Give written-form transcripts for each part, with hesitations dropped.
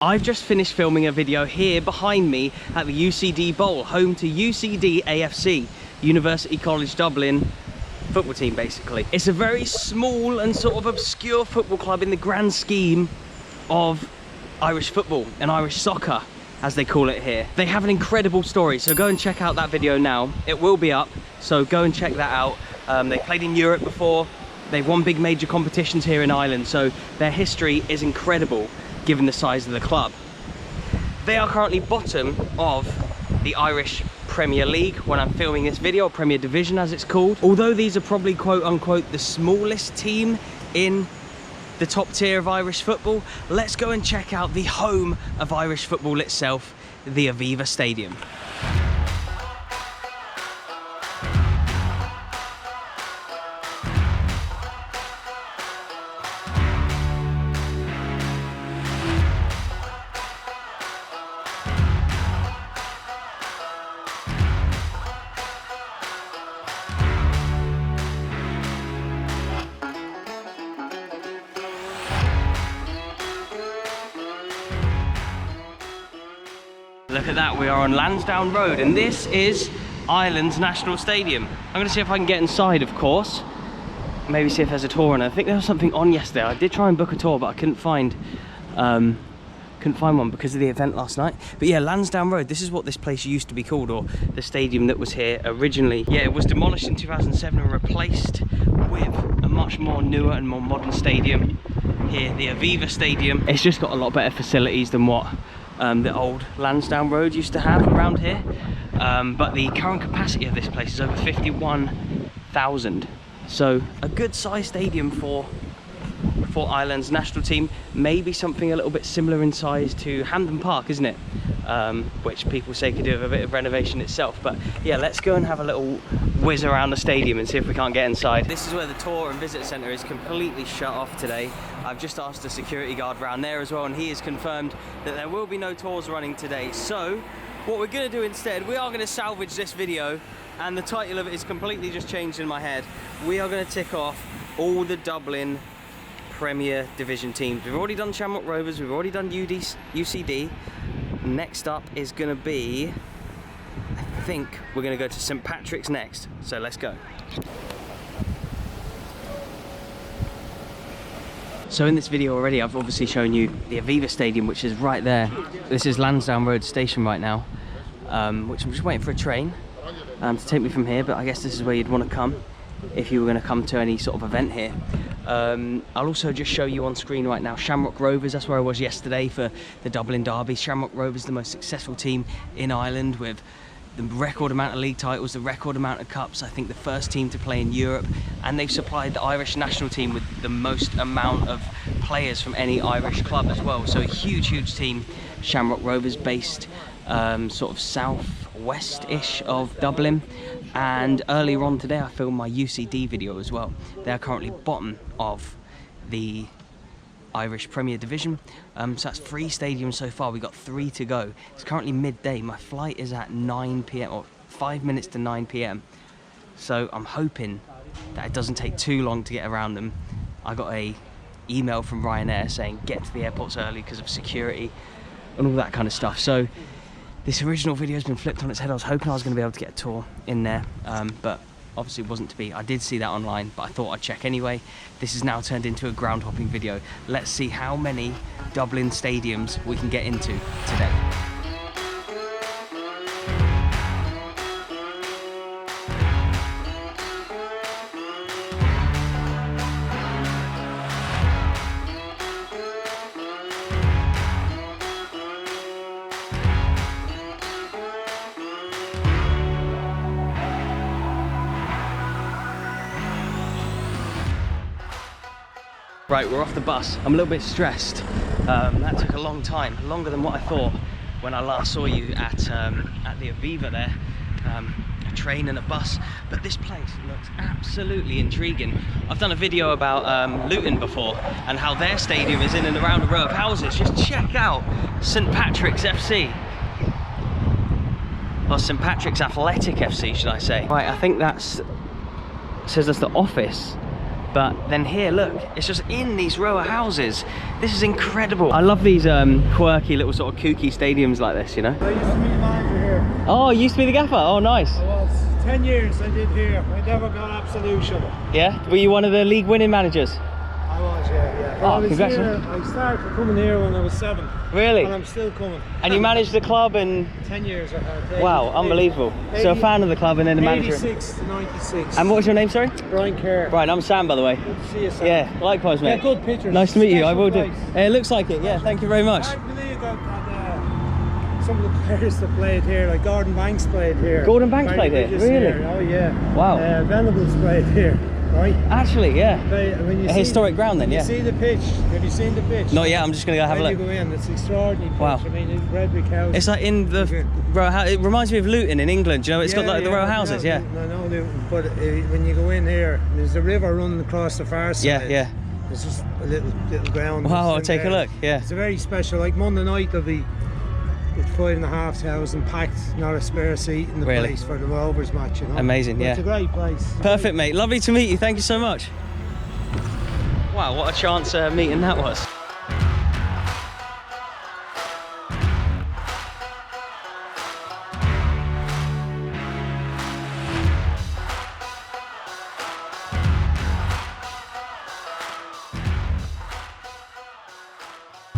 I've just finished filming a video here behind me at the UCD Bowl, home to UCD AFC, University College Dublin football team basically. It's a very small and sort of obscure football club in the grand scheme of Irish football and Irish soccer, as they call it here. They have an incredible story, so go and check out that video now. It will be up, so go and check that out. They played in Europe before. They've won big major competitions here in Ireland, so their history is incredible given the size of the club. They are currently bottom of the Irish Premier League when I'm filming this video, or Premier Division as it's called. Although these are probably quote unquote the smallest team in the top tier of Irish football, let's go and check out the home of Irish football itself, the Aviva Stadium. Look at that, we are on Lansdowne Road, and this is Ireland's National Stadium. I'm going to see if I can get inside, of course. Maybe see if there's a tour on it. I think there was something on yesterday. I did try and book a tour, but I couldn't find one because of the event last night. But yeah, Lansdowne Road, this is what this place used to be called, or the stadium that was here originally. Yeah, it was demolished in 2007 and replaced with a much more newer and more modern stadium here, the Aviva Stadium. It's just got a lot better facilities than what the old Lansdowne Road used to have around here, but the current capacity of this place is over 51,000, so a good sized stadium for Ireland's national team. Maybe something a little bit similar in size to Hampden Park, isn't it, which people say could do with a bit of renovation itself. But yeah, let's go and have a little whiz around the stadium and see if we can't get inside. This is where the tour and visitor centre is completely shut off today. I've just asked the security guard around there as well, and he has confirmed that there will be no tours running today. So what we're going to do instead, we are going to salvage this video, and the title of it is completely just changed in my head. We are going to tick off all the Dublin Premier Division teams. We've already done Shamrock Rovers, we've already done UCD. Next up is going to be, I think we're going to go to St Patrick's next, so let's go. So in this video already, I've obviously shown you the Aviva Stadium, which is right there. This is Lansdowne Road Station right now, which I'm just waiting for a train to take me from here, but I guess this is where you'd want to come if you were going to come to any sort of event here. I'll also just show you on screen right now Shamrock Rovers. That's where I was yesterday for the Dublin derby. Shamrock Rovers, the most successful team in Ireland, with the record amount of league titles, the record amount of cups. I think the first team to play in Europe, and they've supplied the Irish national team with the most amount of players from any Irish club as well. So a huge team. Shamrock Rovers, based sort of southwest-ish of Dublin. And earlier on today I filmed my UCD video as well. They are currently bottom of the Irish Premier Division, so that's 3 stadiums so far. We've got 3 to go. It's currently midday. My flight is at 9 PM, or 5 minutes to 9 PM, so I'm hoping that it doesn't take too long to get around them. I got a email from Ryanair saying get to the airports early because of security and all that kind of stuff. So this original video has been flipped on its head. I was hoping I was going to be able to get a tour in there, but obviously wasn't to be. I did see that online, but I thought I'd check anyway. This has now turned into a ground hopping video. Let's see how many Dublin stadiums we can get into today. Right, we're off the bus. I'm a little bit stressed. That took a long time, longer than what I thought when I last saw you at the Aviva there. A train and a bus, but this place looks absolutely intriguing. I've done a video about Luton before and how their stadium is in and around a row of houses. Just check out St Patrick's FC. Or St Patrick's Athletic FC, should I say. Right, I think says that's the office But then here, look, it's just in these row of houses. This is incredible. I love these quirky little sort of kooky stadiums like this, you know? I used to be the manager here. Oh, you used to be the gaffer? Oh, nice. I was. 10 years I did here. I never got absolution. Yeah? Were you one of the league winning managers? I was, yeah. Oh, congratulations. I started coming here when I was 7. Really? And I'm still coming. And you managed the club and... 10 years I had. Wow, unbelievable. So a fan of the club and then the manager. 86 to 96. And what was your name, sorry? Brian Kerr. Brian, I'm Sam, by the way. Good to see you, Sam. Yeah, likewise, mate. Yeah, good pictures. Nice to meet you, I will do. Place. It looks like it, yeah, thank you very much. I believe that some of the players that played here, like Gordon Banks played here. Gordon Banks played here? Really? Here. Oh, yeah. Wow. Venables played here, right? Actually, yeah. When you a historic ground then, yeah. You see the pitch? Have you seen the pitch? Not yet, I'm just going to go have a look. When you go in, it's extraordinary pitch. Wow. I mean, it's red brick house. It's like in the row house. It reminds me of Luton in England, you know, it's got like the row houses, yeah. I know Luton, but when you go in here, there's a river running across the far side. Yeah, yeah. It's just a little ground. Wow, I'll take a look, yeah. It's a very special, like Monday night there'll be 5,500 packed, not a spare seat in the place for the Rovers match, you know. Amazing, but yeah. It's a great place. Perfect, mate. Lovely to meet you. Thank you so much. Wow, what a chance meeting that was.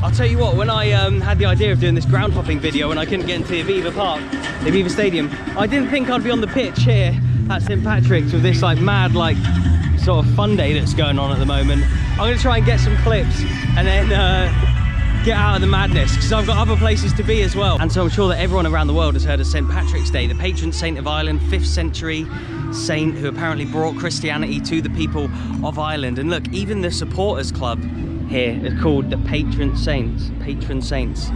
I'll tell you what, when I had the idea of doing this ground hopping video and I couldn't get into the Aviva Park, the Aviva Stadium, I didn't think I'd be on the pitch here at St Patrick's with this like mad like sort of fun day that's going on at the moment. I'm going to try and get some clips and then get out of the madness because I've got other places to be as well. And so I'm sure that everyone around the world has heard of St Patrick's Day, the patron saint of Ireland, 5th century saint who apparently brought Christianity to the people of Ireland. And look, even the supporters club here is called the Patron Saints. Patron Saints.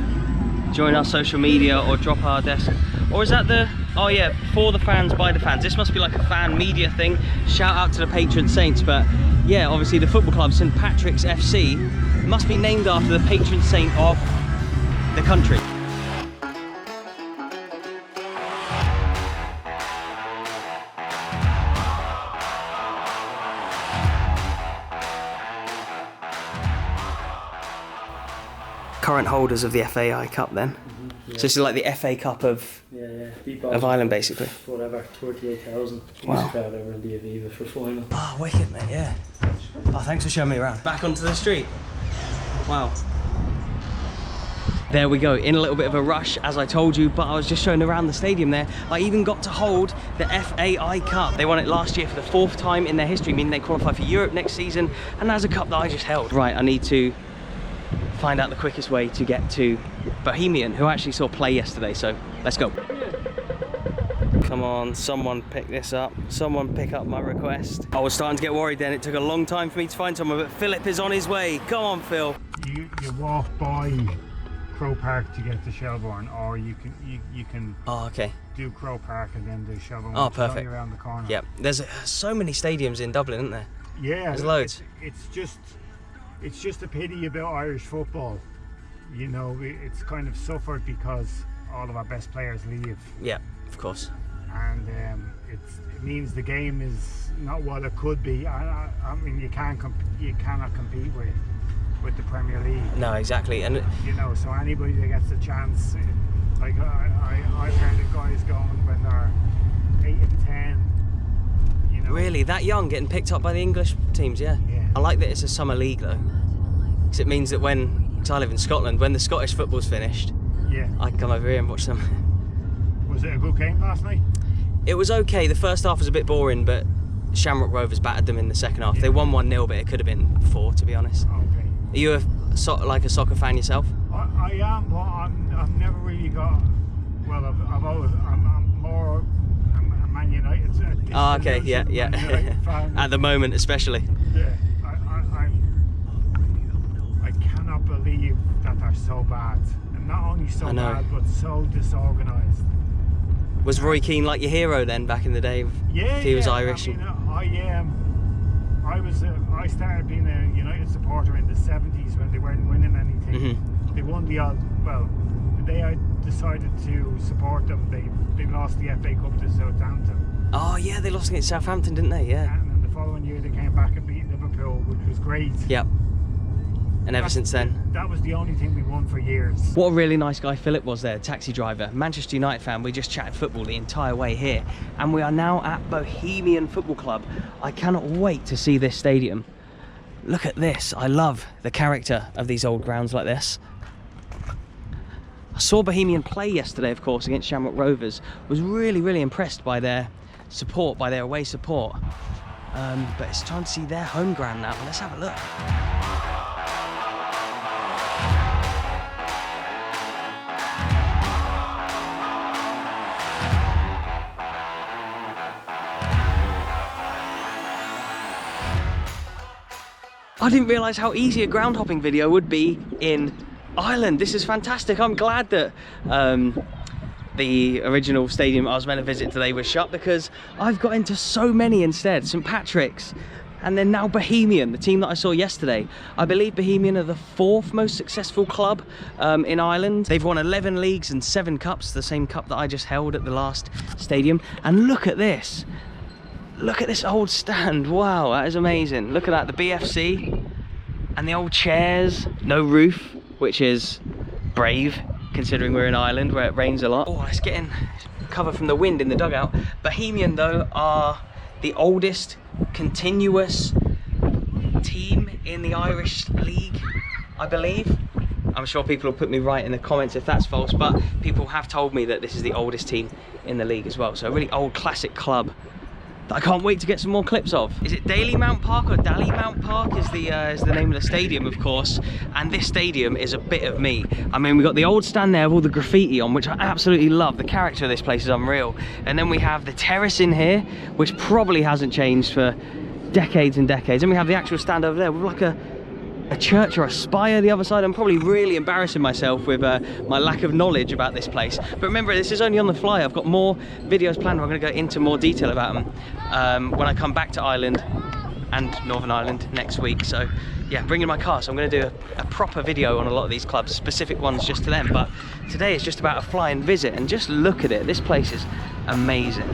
Join our social media or drop our desk. Or is that the, oh yeah, for the fans, by the fans. This must be like a fan media thing. Shout out to the Patron Saints. But yeah, obviously the football club, St Patrick's FC, must be named after the patron saint of the country. Current holders of the FAI Cup then. Yeah. So this is like the FA Cup of Ireland basically. Whatever, 38,000. Wow. Crowd over in the Aviva for final. Oh, wicked, mate, yeah. Oh, thanks for showing me around. Back onto the street. Wow. There we go, in a little bit of a rush, as I told you, but I was just showing around the stadium there. I even got to hold the FAI Cup. They won it last year for the 4th time in their history, meaning they qualify for Europe next season, and that's a cup that I just held. Right, I need to find out the quickest way to get to Bohemian, who I actually saw play yesterday, so let's go. Come on, someone pick this up. Someone pick up my request. I was starting to get worried then. It took a long time for me to find someone, but Philip is on his way. Come on, Phil. You walk by Croke Park to get to Shelbourne, or you can Oh, okay. do Croke Park and then do Shelbourne. Oh, perfect. Only around the corner. Yep. There's so many stadiums in Dublin, isn't there? Yeah. There's loads. It's just a pity about Irish football. You know, it's kind of suffered because all of our best players leave. Yeah, of course. And it means the game is not what it could be. I mean, you cannot compete with the Premier League. No, exactly. And you know, so anybody that gets a chance, like I've heard of guys going when they're 8 and 10. You know. Really, that young, getting picked up by the English teams, yeah. I like that it's a summer league though, because it means that because I live in Scotland, when the Scottish football's finished, yeah, I can come over here and watch them. Was it a good game last night? It was okay. The first half was a bit boring, but Shamrock Rovers battered them in the second half. Yeah. They won 1-0, but it could have been 4, to be honest. Okay. Are you a soccer fan yourself? I am, but I've never really got. Well, I'm more a Man United. Oh, okay, yeah. At the moment, especially. Yeah, I cannot believe that they're so bad, and not only so bad, but so disorganised. Was Roy Keane like your hero then back in the day? Yeah, he was Irish. I mean, I started being a United supporter in the 70s when they weren't winning anything. Mm-hmm. They won the the day I decided to support them, they lost the FA Cup to Southampton. Oh yeah, they lost against Southampton, didn't they? Yeah. And then the following year they came back and beat Liverpool Liverpool, which was great. Yep. And ever since then, that was the only thing we won for years. what a really nice guy Philip was there, taxi driver, Manchester United fan. We just chatted football the entire way here, and we are now at Bohemian Football Club. I cannot wait to see this stadium. Look at this. I love the character of these old grounds like this. I saw Bohemian play yesterday, of course, against Shamrock Rovers. Was really impressed by their support, by their away support. But it's time to see their home ground now. Let's have a look. I didn't realise how easy a ground hopping video would be in Ireland. This is fantastic. I'm glad that the original stadium I was meant to visit today was shut, because I've got into so many instead. St Patrick's, and then now Bohemian, the team that I saw yesterday. I believe Bohemian are the 4th most successful club in Ireland. They've won 11 leagues and 7 cups, the same cup that I just held at the last stadium. And look at this. Look at this old stand. Wow, that is amazing. Look at that, the BFC and the old chairs. No roof, which is brave considering we're in Ireland where it rains a lot. Oh, it's getting cover from the wind in the dugout. Bohemian though are the oldest continuous team in the Irish League, I believe. I'm sure people will put me right in the comments if that's false, but people have told me that this is the oldest team in the league as well. So a really old classic club that I can't wait to get some more clips of. Is it Dalymount Park or Dalymount Park is the name of the stadium, of course. And this stadium is a bit of me. I mean, we've got the old stand there with all the graffiti on, which I absolutely love. The character of this place is unreal. And then we have the terrace in here, which probably hasn't changed for decades and decades. And we have the actual stand over there with like a church or a spire the other side. I'm probably really embarrassing myself with my lack of knowledge about this place, but remember, this is only on the fly. I've got more videos planned. I'm going to go into more detail about them when I come back to Ireland and Northern Ireland next week. So yeah, bringing my car, so I'm going to do a proper video on a lot of these clubs, specific ones just to them, but today is just about a flying visit. And just look at it, this place is amazing.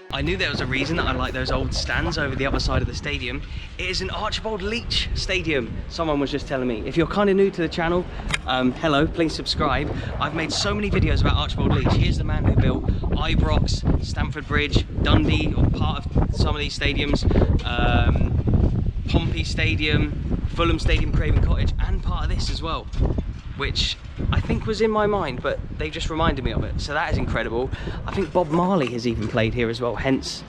I knew there was a reason that I like those old stands over the other side of the stadium. It is an Archibald Leach stadium, someone was just telling me. If you're kind of new to the channel, hello, please subscribe. I've made so many videos about Archibald Leach. Here's the man who built Ibrox, Stamford Bridge, Dundee, or part of some of these stadiums, Pompey Stadium, Fulham Stadium, Craven Cottage, and part of this as well, which I think was in my mind, but they just reminded me of it. So that is incredible. I think Bob Marley has even played here as well, hence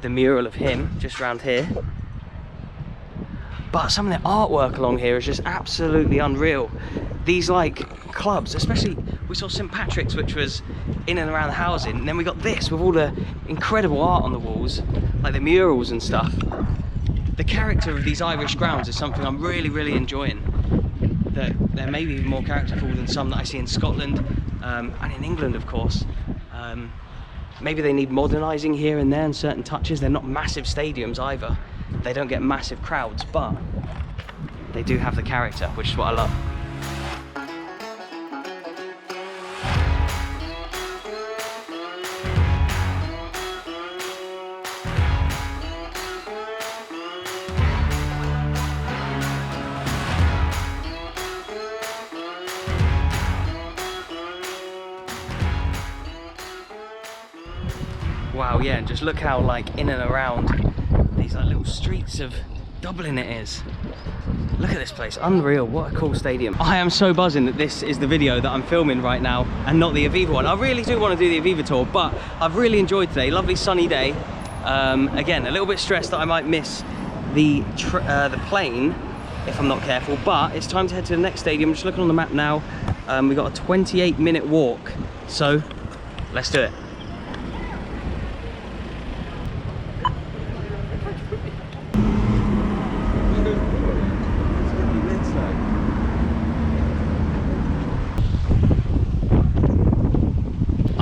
the mural of him just around here. But some of the artwork along here is just absolutely unreal. These like clubs, especially we saw St Patrick's, which was in and around the housing, and then we got this with all the incredible art on the walls, like the murals and stuff. The character of these Irish grounds is something I'm really enjoying. That they're maybe even more characterful than some that I see in Scotland and in England, of course. Maybe they need modernising here and there and certain touches. They're not massive stadiums either. They don't get massive crowds, but they do have the character, which is what I love. Wow, yeah, and just look how like in and around these like little streets of Dublin it is. Look at this place, unreal, what a cool stadium. I am so buzzing that this is the video that I'm filming right now and not the Aviva one. I really do want to do the Aviva tour, but I've really enjoyed today, lovely sunny day. Again, a little bit stressed that I might miss the plane if I'm not careful, but it's time to head to the next stadium. Just looking on the map now, we've got a 28-minute walk, so let's do it.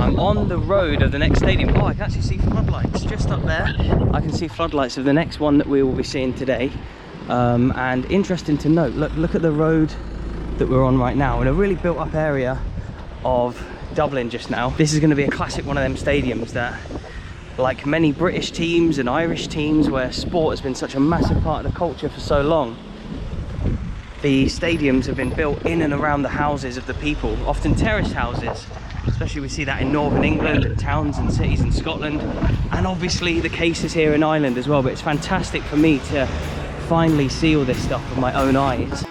I'm on the road of the next stadium. Oh, I can actually see floodlights just up there. I can see floodlights of the next one that we will be seeing today. And interesting to note, look at the road that we're on right now, in a really built up area of Dublin just now. This is going to be a classic one of them stadiums that, like many British teams and Irish teams where sport has been such a massive part of the culture for so long, the stadiums have been built in and around the houses of the people, often terraced houses. Especially we see that in northern England and towns and cities in Scotland, and obviously the case is here in Ireland as well. But it's fantastic for me to finally see all this stuff with my own eyes.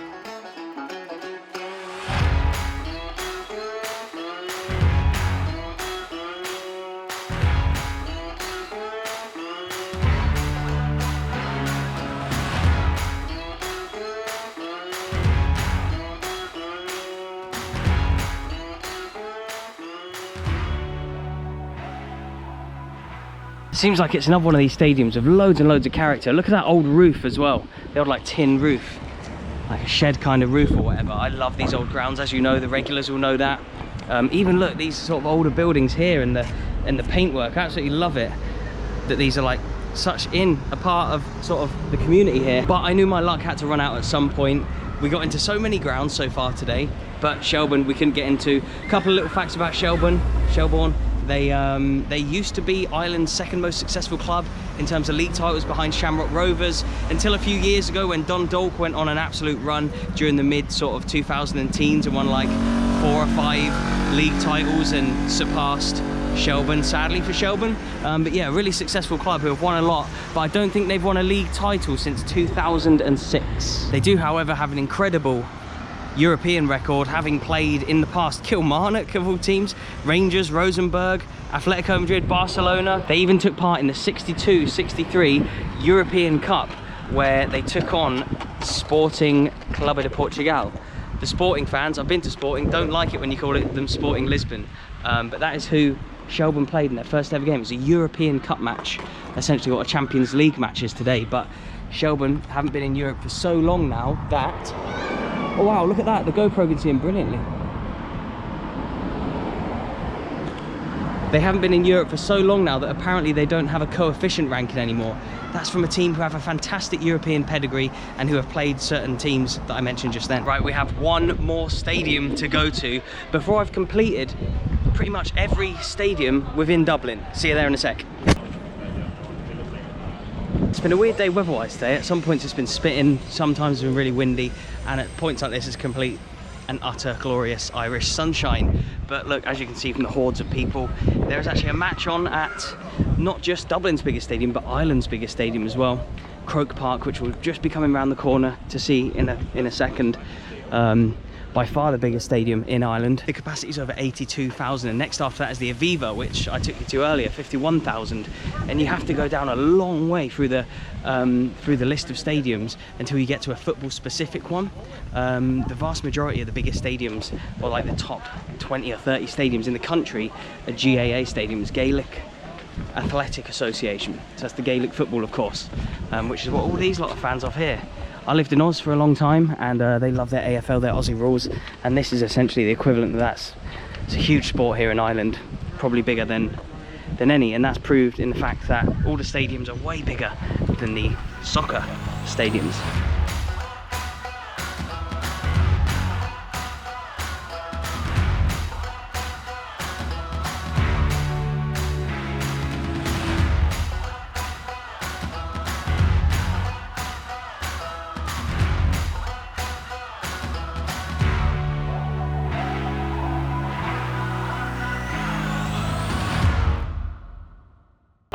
Seems like it's another one of these stadiums with loads and loads of character. Look at that old roof as well. The old like tin roof, like a shed kind of roof or whatever. I love these old grounds, as you know, the regulars will know that. Even look, these sort of older buildings here and the paintwork, I absolutely love it that these are like such a part of sort of the community here. But I knew my luck had to run out at some point. We got into so many grounds so far today, but Shelbourne we couldn't get into. A couple of little facts about Shelbourne. They used to be Ireland's second most successful club in terms of league titles, behind Shamrock Rovers, until a few years ago when Dundalk went on an absolute run during the mid sort of 2010s and won like 4 or 5 league titles and surpassed Shelbourne, sadly for Shelbourne. But yeah, a really successful club who have won a lot, but I don't think they've won a league title since 2006. They do, however, have an incredible European record, having played in the past Kilmarnock of all teams, Rangers, Rosenborg, Atletico Madrid, Barcelona. They even took part in the 62-63 European Cup, where they took on Sporting Clube de Portugal. The Sporting fans, I've been to Sporting, don't like it when you call them Sporting Lisbon, but that is who Shelbourne played in their first ever game. It was a European Cup match, essentially what a Champions League match is today. But Shelbourne haven't been in Europe for so long now that, oh wow, look at that, the GoPro can see him brilliantly. They haven't been in Europe for so long now that apparently they don't have a coefficient ranking anymore. That's from a team who have a fantastic European pedigree and who have played certain teams that I mentioned just then. Right, we have one more stadium to go to before I've completed pretty much every stadium within Dublin. See you there in a sec. It's been a weird day weather-wise today. At some points it's been spitting, sometimes it's been really windy, and at points like this it's complete and utter glorious Irish sunshine. But look, as you can see from the hordes of people, there is actually a match on at not just Dublin's biggest stadium, but Ireland's biggest stadium as well, Croke Park, which will just be coming around the corner to see in a second. By far the biggest stadium in Ireland. The capacity is over 82,000, and next after that is the Aviva, which I took you to earlier, 51,000. And you have to go down a long way through the list of stadiums until you get to a football-specific one. The vast majority of the biggest stadiums, or like the top 20 or 30 stadiums in the country, are GAA stadiums, Gaelic Athletic Association. So that's the Gaelic football, of course, which is what all these lot of fans of here. I lived in Oz for a long time, and they love their AFL, their Aussie rules, and this is essentially the equivalent of that. It's a huge sport here in Ireland, probably bigger than any, and that's proved in the fact that all the stadiums are way bigger than the soccer stadiums.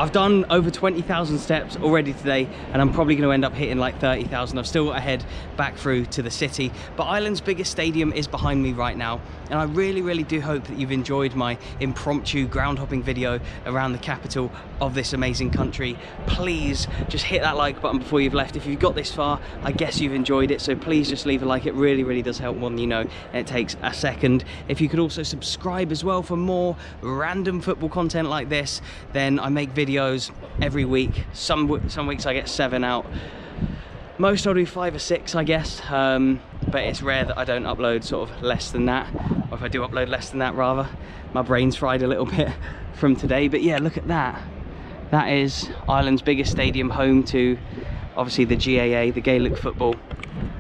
I've done over 20,000 steps already today, and I'm probably going to end up hitting like 30,000. I've still got to head back through to the city, but Ireland's biggest stadium is behind me right now, and I really do hope that you've enjoyed my impromptu ground hopping video around the capital of this amazing country. Please just hit that like button before you've left. If you've got this far, I guess you've enjoyed it, so please just leave a like. It really does help more than you know, and it takes a second. If you could also subscribe as well for more random football content like this, then I make videos every week. Some weeks I get 7 out. Most I'll do 5 or 6, I guess. but it's rare that I don't upload sort of less than that, or if I do upload less than that rather. My brain's fried a little bit from today, but yeah, look at that. That is Ireland's biggest stadium, home to obviously the GAA, the Gaelic football.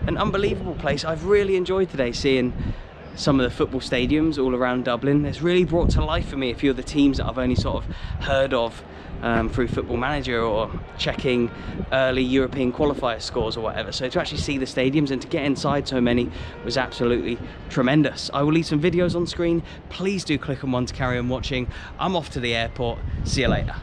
An unbelievable place. I've really enjoyed today seeing some of the football stadiums all around Dublin. It's really brought to life for me a few of the teams that I've only sort of heard of through Football Manager or checking early European qualifier scores or whatever. So to actually see the stadiums and to get inside so many was absolutely tremendous. I will leave some videos on screen. Please do click on one to carry on watching. I'm off to the airport. See you later.